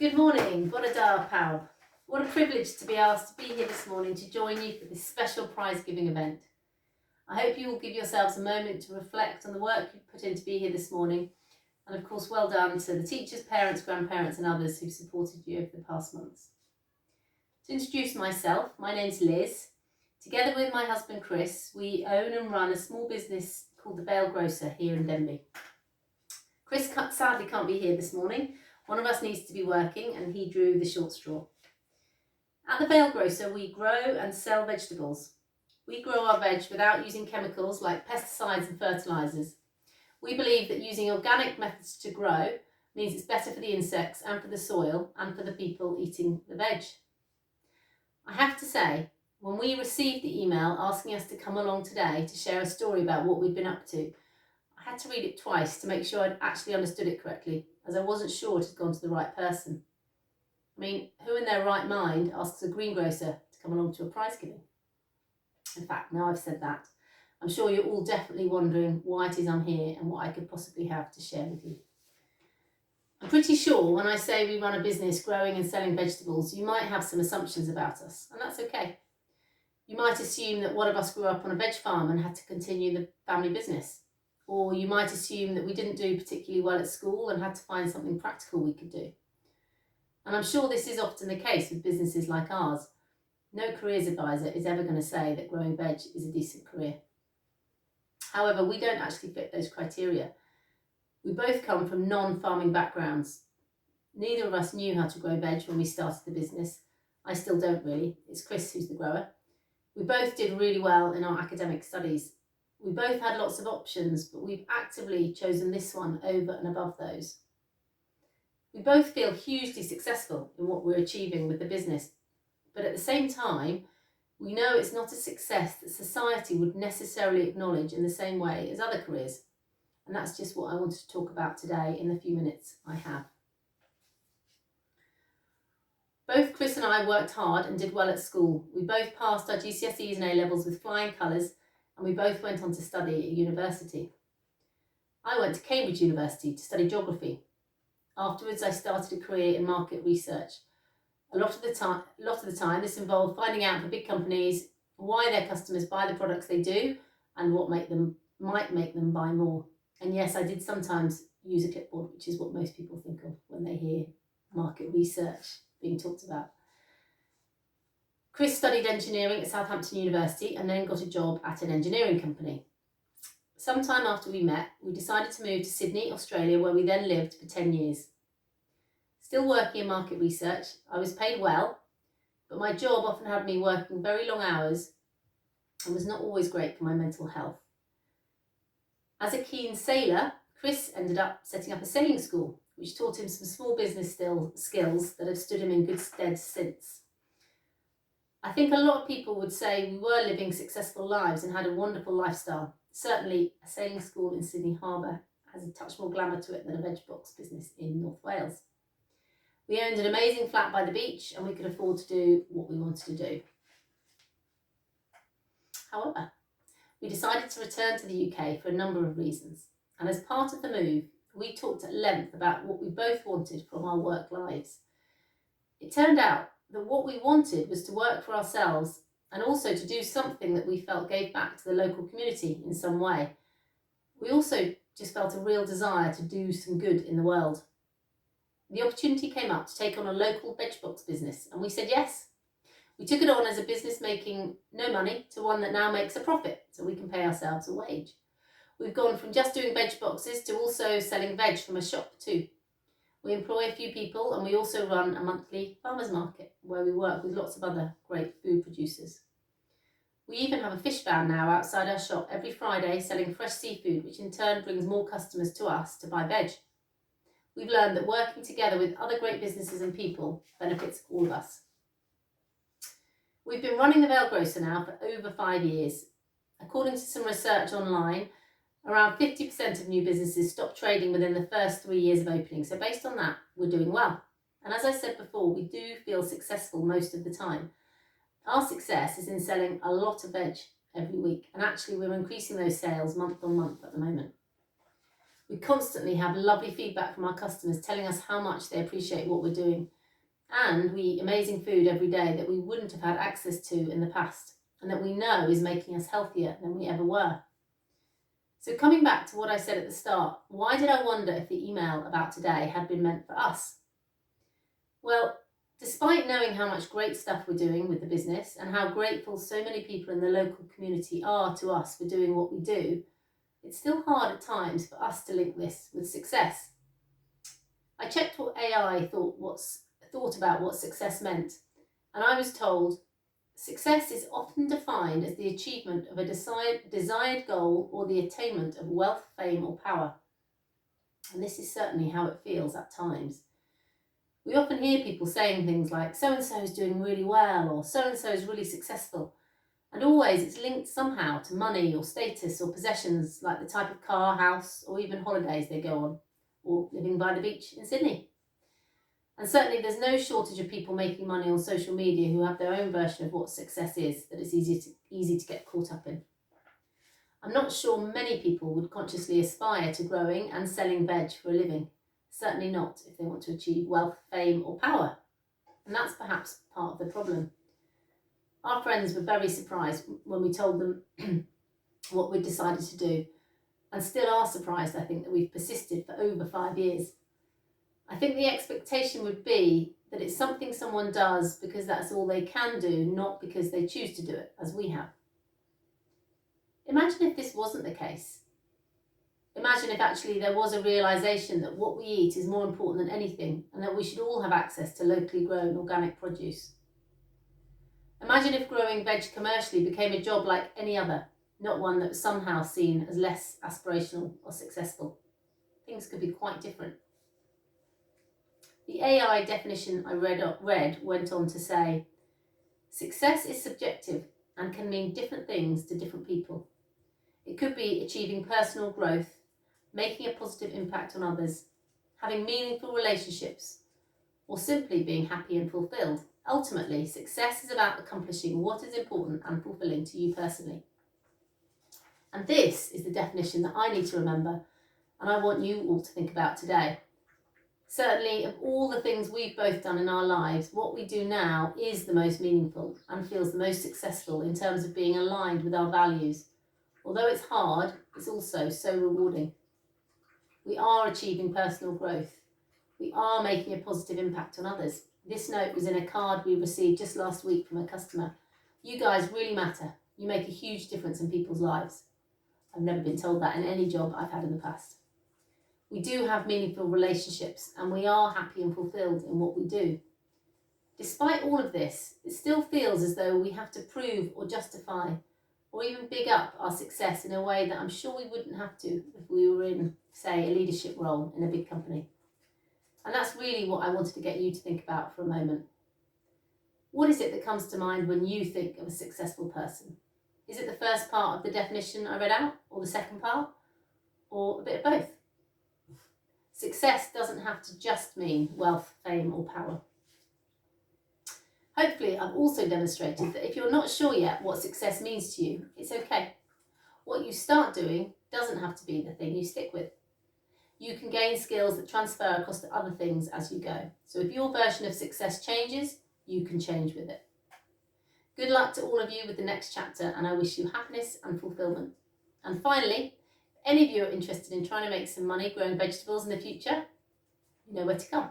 Good morning, Bore da pawb. What a privilege to be asked to be here this morning to join you for this special prize giving event. I hope you will give yourselves a moment to reflect on the work you've put in to be here this morning, and of course well done to the teachers, parents, grandparents and others who've supported you over the past months. To introduce myself, my name's Liz. Together with my husband Chris, we own and run a small business called the Vale Grocer here in Denby. Chris sadly can't be here this morning. One of us needs to be working and he drew the short straw. At the Vale Grocer, we grow and sell vegetables. We grow our veg without using chemicals like pesticides and fertilisers. We believe that using organic methods to grow means it's better for the insects and for the soil and for the people eating the veg. I have to say, when we received the email asking us to come along today to share a story about what we'd been up to, I had to read it twice to make sure I'd actually understood it correctly, as I wasn't sure it had gone to the right person. I mean, who in their right mind asks a greengrocer to come along to a prize giving? In fact, now I've said that, I'm sure you're all definitely wondering why it is I'm here and what I could possibly have to share with you. I'm pretty sure when I say we run a business growing and selling vegetables, you might have some assumptions about us, and that's okay. You might assume that one of us grew up on a veg farm and had to continue the family business. Or you might assume that we didn't do particularly well at school and had to find something practical we could do. And I'm sure this is often the case with businesses like ours. No careers advisor is ever going to say that growing veg is a decent career. However, we don't actually fit those criteria. We both come from non-farming backgrounds. Neither of us knew how to grow veg when we started the business. I still don't really. It's Chris who's the grower. We both did really well in our academic studies. We both had lots of options, but we've actively chosen this one over and above those. We both feel hugely successful in what we're achieving with the business, but at the same time, we know it's not a success that society would necessarily acknowledge in the same way as other careers. And that's just what I wanted to talk about today in the few minutes I have. Both Chris and I worked hard and did well at school. We both passed our GCSEs and A-levels with flying colours, and we both went on to study at university. I went to Cambridge University to study geography. Afterwards, I started a career in market research. A lot of the time, this involved finding out for big companies why their customers buy the products they do and what might make them buy more. And yes, I did sometimes use a clipboard, which is what most people think of when they hear market research being talked about. Chris studied engineering at Southampton University and then got a job at an engineering company. Sometime after we met, we decided to move to Sydney, Australia, where we then lived for 10 years. Still working in market research, I was paid well, but my job often had me working very long hours and was not always great for my mental health. As a keen sailor, Chris ended up setting up a sailing school, which taught him some small business skills that have stood him in good stead since. I think a lot of people would say we were living successful lives and had a wonderful lifestyle. Certainly, a sailing school in Sydney Harbour has a touch more glamour to it than a veg box business in North Wales. We owned an amazing flat by the beach and we could afford to do what we wanted to do. However, we decided to return to the UK for a number of reasons. And as part of the move, we talked at length about what we both wanted from our work lives. It turned out that what we wanted was to work for ourselves and also to do something that we felt gave back to the local community in some way. We also just felt a real desire to do some good in the world. The opportunity came up to take on a local veg box business and we said yes. We took it on as a business making no money to one that now makes a profit so we can pay ourselves a wage. We've gone from just doing veg boxes to also selling veg from a shop too. We employ a few people and we also run a monthly farmers market where we work with lots of other great food producers. We even have a fish van now outside our shop every Friday selling fresh seafood, which in turn brings more customers to us to buy veg. We've learned that working together with other great businesses and people benefits all of us. We've been running the Vale Grocer now for over 5 years. According to some research online, around 50% of new businesses stop trading within the first 3 years of opening. So based on that, we're doing well. And as I said before, we do feel successful most of the time. Our success is in selling a lot of veg every week. And actually, we're increasing those sales month on month at the moment. We constantly have lovely feedback from our customers telling us how much they appreciate what we're doing. And we eat amazing food every day that we wouldn't have had access to in the past, and that we know is making us healthier than we ever were. So coming back to what I said at the start, why did I wonder if the email about today had been meant for us? Well, despite knowing how much great stuff we're doing with the business and how grateful so many people in the local community are to us for doing what we do, it's still hard at times for us to link this with success. I checked what AI thought about what success meant, and I was told success is often defined as the achievement of a desired goal or the attainment of wealth, fame, or power. And this is certainly how it feels at times. We often hear people saying things like, so-and-so is doing really well, or so-and-so is really successful. And always it's linked somehow to money or status or possessions, like the type of car, house, or even holidays they go on, or living by the beach in Sydney. And certainly there's no shortage of people making money on social media who have their own version of what success is that it's easy to get caught up in. I'm not sure many people would consciously aspire to growing and selling veg for a living. Certainly not if they want to achieve wealth, fame, or power. And that's perhaps part of the problem. Our friends were very surprised when we told them what we'd decided to do, and still are surprised, I think, that we've persisted for over 5 years. I think the expectation would be that it's something someone does because that's all they can do, not because they choose to do it, as we have. Imagine if this wasn't the case. Imagine if actually there was a realisation that what we eat is more important than anything, and that we should all have access to locally grown organic produce. Imagine if growing veg commercially became a job like any other, not one that was somehow seen as less aspirational or successful. Things could be quite different. The AI definition I read went on to say, success is subjective and can mean different things to different people. It could be achieving personal growth, making a positive impact on others, having meaningful relationships, or simply being happy and fulfilled. Ultimately, success is about accomplishing what is important and fulfilling to you personally. And this is the definition that I need to remember, and I want you all to think about today. Certainly, of all the things we've both done in our lives, what we do now is the most meaningful and feels the most successful in terms of being aligned with our values. Although it's hard, it's also so rewarding. We are achieving personal growth. We are making a positive impact on others. This note was in a card we received just last week from a customer. You guys really matter. You make a huge difference in people's lives. I've never been told that in any job I've had in the past. We do have meaningful relationships and we are happy and fulfilled in what we do. Despite all of this, it still feels as though we have to prove or justify or even big up our success in a way that I'm sure we wouldn't have to if we were in, say, a leadership role in a big company. And that's really what I wanted to get you to think about for a moment. What is it that comes to mind when you think of a successful person? Is it the first part of the definition I read out, or the second part, or a bit of both? Success doesn't have to just mean wealth, fame, or power. Hopefully, I've also demonstrated that if you're not sure yet what success means to you, it's okay. What you start doing doesn't have to be the thing you stick with. You can gain skills that transfer across to other things as you go. So if your version of success changes, you can change with it. Good luck to all of you with the next chapter, and I wish you happiness and fulfillment. And finally, if any of you are interested in trying to make some money growing vegetables in the future, you know where to come.